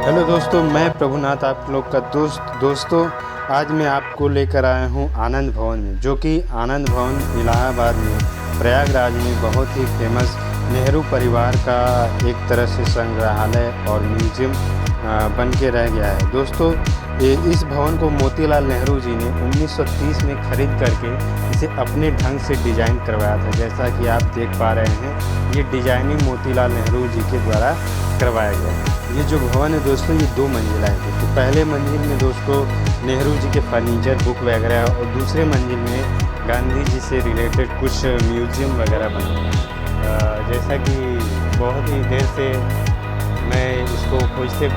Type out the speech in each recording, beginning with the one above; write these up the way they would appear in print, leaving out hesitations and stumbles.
Hello दोस्तों, मैं प्रभुनाथ आप लोग का दोस्तों आज मैं आपको लेकर आया हूँ आनंद भवन में, जो कि आनंद भवन इलाहाबाद में प्रयागराज में बहुत ही फेमस नेहरू परिवार का एक तरह से संग्रहालय और म्यूजियम बन के रह गया है। दोस्तों इस भवन को मोतीलाल नेहरू जी ने 1930 में खरीद करके इसे अपने ढंग से डिज़ाइन करवाया था। जैसा कि आप देख पा रहे हैं, ये डिजाइनिंग मोतीलाल नेहरू जी के द्वारा करवाया गया है। ये जो भवन है दोस्तों, ये 2 मंजिला है। तो पहले मंजिल में दोस्तों नेहरू जी के फर्नीचर, बुक वगैरह, और दूसरे मंजिल में गांधी जी से रिलेटेड कुछ म्यूजियम वगैरह बना है। जैसा कि बहुत ही देर से मैं इसको खोजते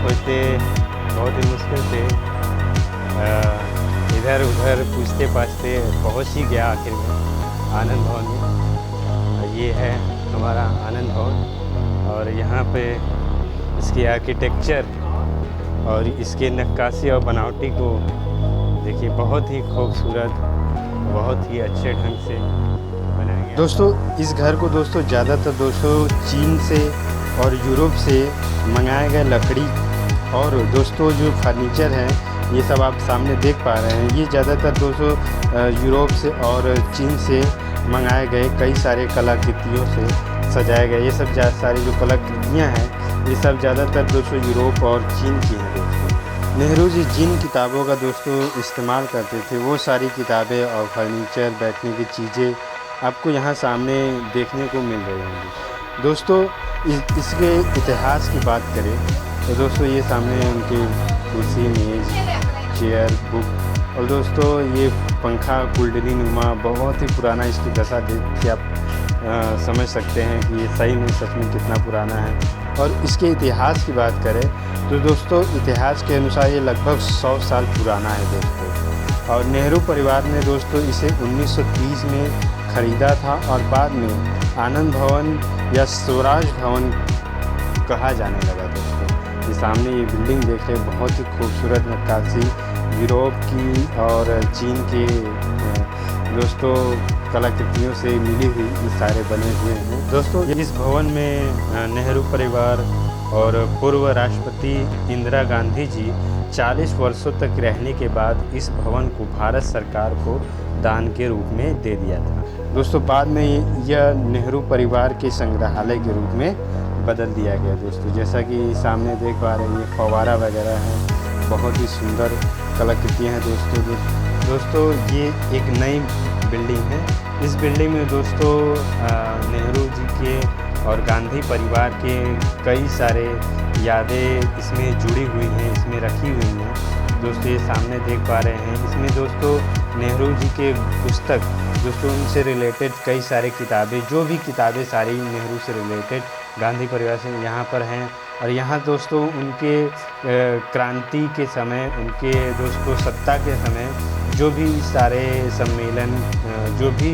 बहुत ही मुश्किल से इधर उधर पूछते पाछते पहुंच ही गया आखिर में आनंद भवन में। ये है हमारा आनंद भवन, और यहाँ पे इसकी आर्किटेक्चर और इसके नक्काशी और बनावटी को देखिए, बहुत ही खूबसूरत, बहुत ही अच्छे ढंग से बनाया गया। दोस्तों इस घर को दोस्तों ज़्यादातर दोस्तों चीन से और यूरोप से मंगाया गया लकड़ी, और दोस्तों जो फर्नीचर है ये सब आप सामने देख पा रहे हैं, ये ज़्यादातर दोस्तों यूरोप से और चीन से मंगाए गए कई सारे कलाकृतियों से सजाया गया। ये सब सारी जो कलाकृतियाँ हैं ये सब ज़्यादातर दोस्तों यूरोप और चीन की हैं। दोस्तों नेहरू जी जिन किताबों का दोस्तों इस्तेमाल करते थे, वो सारी किताबें और फर्नीचर, बैठने की चीज़ें आपको यहाँ सामने देखने को मिल रही होंगी। दोस्तों इसके इतिहास की बात करें तो दोस्तों ये सामने उनकी कुर्सी, मेज़, चेयर, बुक, और दोस्तों ये पंखा कुंडली नुमा बहुत ही पुराना, इसकी दशा देख के आप समझ सकते हैं कि ये सही में सच में कितना पुराना है। और इसके इतिहास की बात करें तो दोस्तों इतिहास के अनुसार ये लगभग 100 साल पुराना है दोस्तों। और नेहरू परिवार ने दोस्तों इसे 1930 में ख़रीदा था, और बाद में आनंद भवन या स्वराज भवन कहा जाने लगा। दोस्तों ये सामने ये बिल्डिंग देख रहे, बहुत ही खूबसूरत नक्काशी यूरोप की और चीन के दोस्तों कलाकृतियों से मिली हुई ये सारे बने हुए हैं। दोस्तों इस भवन में नेहरू परिवार और पूर्व राष्ट्रपति इंदिरा गांधी जी 40 वर्षों तक रहने के बाद इस भवन को भारत सरकार को दान के रूप में दे दिया था। दोस्तों बाद में यह नेहरू परिवार के संग्रहालय के रूप में बदल दिया गया। दोस्तों जैसा कि सामने देख पा रहे हैं, ये फव्वारा वगैरह है, बहुत ही सुंदर कलाकृतियाँ हैं। दोस्तों ये एक नई बिल्डिंग है। इस बिल्डिंग में दोस्तों नेहरू जी के और गांधी परिवार के कई सारे यादें इसमें जुड़ी हुई हैं, इसमें रखी हुई हैं। दोस्तों ये सामने देख पा रहे हैं, इसमें दोस्तों नेहरू जी के पुस्तक, दोस्तों उनसे रिलेटेड कई सारे किताबें, जो भी किताबें सारी नेहरू से रिलेटेड, गांधी परिवार से यहाँ पर हैं। और यहाँ दोस्तों उनके क्रांति के समय, उनके दोस्तों सत्ता के समय जो भी सारे सम्मेलन, जो भी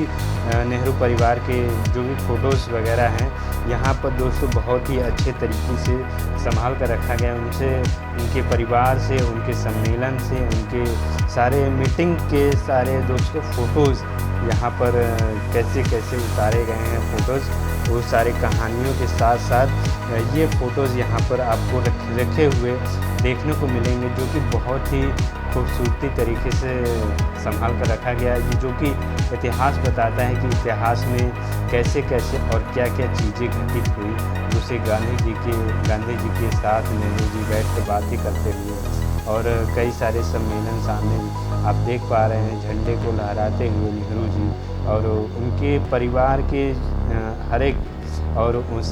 नेहरू परिवार के जो भी फ़ोटोज़ वगैरह हैं, यहाँ पर दोस्तों बहुत ही अच्छे तरीके से संभाल कर रखा गया। उनसे, उनके परिवार से, उनके सम्मेलन से, उनके सारे मीटिंग के सारे दोस्तों फ़ोटोज़ यहाँ पर कैसे कैसे उतारे गए हैं फ़ोटोज़, वो सारे कहानियों के साथ साथ ये फ़ोटोज़ यहाँ पर आपको रखे हुए देखने को मिलेंगे, जो कि बहुत ही खूबसूरती तरीके से संभाल कर रखा गया है। ये जो कि इतिहास बताता है कि इतिहास में कैसे कैसे और क्या क्या चीज़ें घटित हुई, उसे गांधी जी के साथ नेहरू जी बैठ कर बातें करते हुए, और कई सारे सम्मेलन सामने आप देख पा रहे हैं, झंडे को लहराते हुए नेहरू जी और उनके परिवार के हर एक, और उस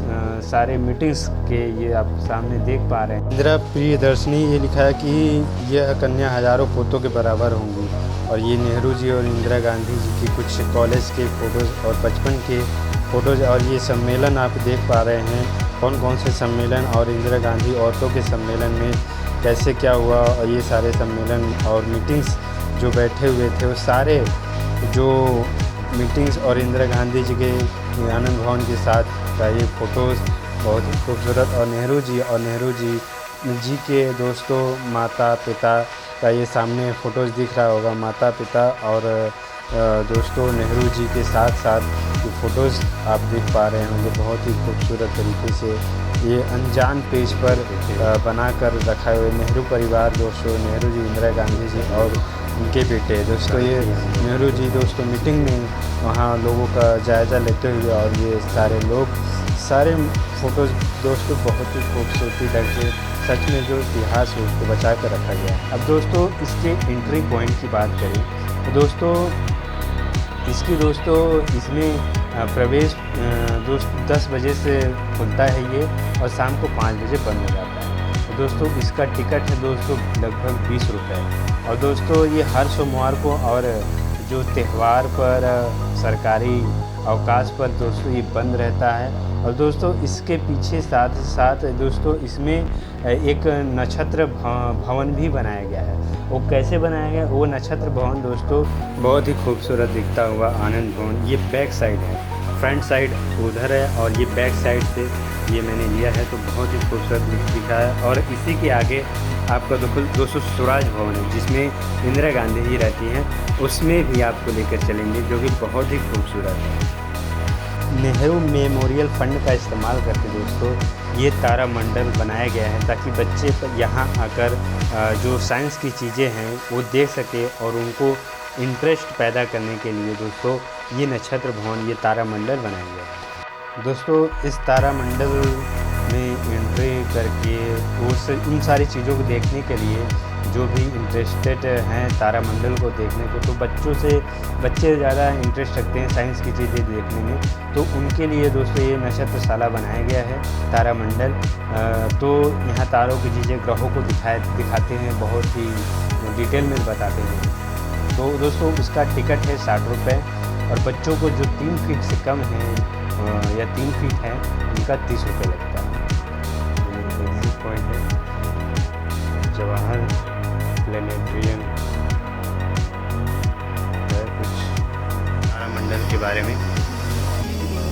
सारे मीटिंग्स के ये आप सामने देख पा रहे हैं। इंदिरा प्रियदर्शनी ये लिखा है कि यह कन्या हज़ारों पोतों के बराबर होंगी। और ये नेहरू जी और इंदिरा गांधी जी की कुछ कॉलेज के फ़ोटोज़ और बचपन के फ़ोटोज़, और ये सम्मेलन आप देख पा रहे हैं, कौन कौन से सम्मेलन, और इंदिरा गांधी औरतों के सम्मेलन में कैसे क्या हुआ, और ये सारे सम्मेलन और मीटिंग्स जो बैठे हुए थे, वो सारे जो मीटिंग्स और इंदिरा गांधी जी के आनंद भवन के साथ का ये फ़ोटोज़ बहुत ही खूबसूरत। और नेहरू जी के दोस्तों माता पिता का ये सामने फ़ोटोज़ दिख रहा होगा, माता पिता और दोस्तों नेहरू जी के साथ साथ ये फ़ोटोज़ आप देख पा रहे होंगे, बहुत ही खूबसूरत तरीके से ये अनजान पेज पर बनाकर रखा हुआ है। नेहरू परिवार दोस्तों, नेहरू जी, इंदिरा गांधी जी और उनके बेटे दोस्तों। ये नेहरू जी दोस्तों मीटिंग में वहाँ लोगों का जायज़ा लेते हुए, और ये सारे लोग, सारे फ़ोटोज़ दोस्तों बहुत ही खूबसूरती ढंग से, सच में जो इतिहास है उसको बचा कर रखा गया है। अब दोस्तों इसके एंट्री पॉइंट की बात करें तो दोस्तों इसमें प्रवेश दोस्त 10 बजे से खुलता है ये, और शाम को 5 बजे बंद हो जाता है। तो दोस्तों इसका टिकट है दोस्तों लगभग 20 रुपये। और दोस्तों ये हर सोमवार को और जो त्यौहार पर, सरकारी अवकाश पर दोस्तों ये बंद रहता है। और दोस्तों इसके पीछे साथ साथ दोस्तों इसमें एक नक्षत्र भवन भी बनाया गया है। वो कैसे बनाया गया? वो नक्षत्र भवन दोस्तों बहुत ही खूबसूरत दिखता हुआ आनंद भवन, ये बैक साइड है, फ्रंट साइड उधर है और ये बैक साइड से ये मैंने लिया है, तो बहुत ही खूबसूरत दिखा है। और इसी के आगे आपका दोस्तों स्वराज भवन है, जिसमें इंदिरा गांधी जी रहती हैं, उसमें भी आपको लेकर चलेंगे, जो कि बहुत ही खूबसूरत है। नेहरू मेमोरियल फंड का इस्तेमाल करके दोस्तों ये तारामंडल बनाया गया है, ताकि बच्चे यहाँ आकर जो साइंस की चीज़ें हैं वो देख सके, और उनको इंटरेस्ट पैदा करने के लिए दोस्तों ये नक्षत्र भवन, ये तारामंडल बनाया गया है। दोस्तों इस तारामंडल में एंट्री करके उन सारी चीज़ों को देखने के लिए जो भी इंटरेस्टेड हैं तारामंडल को देखने को, तो बच्चे ज़्यादा इंटरेस्ट रखते हैं साइंस की चीज़ें देखने में, तो उनके लिए दोस्तों ये नक्षत्रशाला बनाया गया है तारामंडल। तो यहाँ तारों की चीज़ें, ग्रहों को दिखाते हैं, बहुत ही डिटेल में बताते हैं। तो दोस्तों उसका टिकट है 60 रुपये, और बच्चों को जो 3 फीट से कम है या 3 फीट है उनका 30 रुपये लगता है। एग्जिट पॉइंट है जवाहर प्लेनेटरियम है। कुछ तारामंडल के बारे में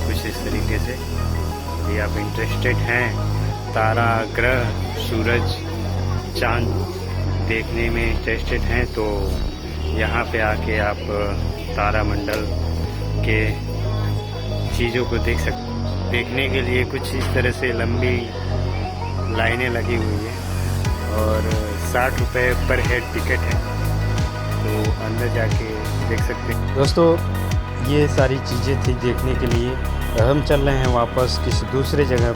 कुछ इस तरीके से, यदि आप इंटरेस्टेड हैं तारा, ग्रह, सूरज, चांद देखने में इंटरेस्टेड हैं, तो यहाँ पे आके आप तारामंडल के चीज़ों को देख सकते। देखने के लिए कुछ इस तरह से लंबी लाइनें लगी हुई है, और 60 रुपये पर हेड टिकट है, तो अंदर जाके देख सकते हैं। दोस्तों ये सारी चीज़ें थी देखने के लिए। हम चल रहे हैं वापस किसी दूसरी जगह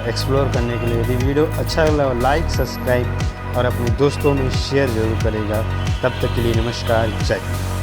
एक्सप्लोर करने के लिए। यदि वीडियो अच्छा लगा लाइक, सब्सक्राइब और अपने दोस्तों में शेयर ज़रूर करेगा। तब तक के लिए नमस्कार, जय हिंद।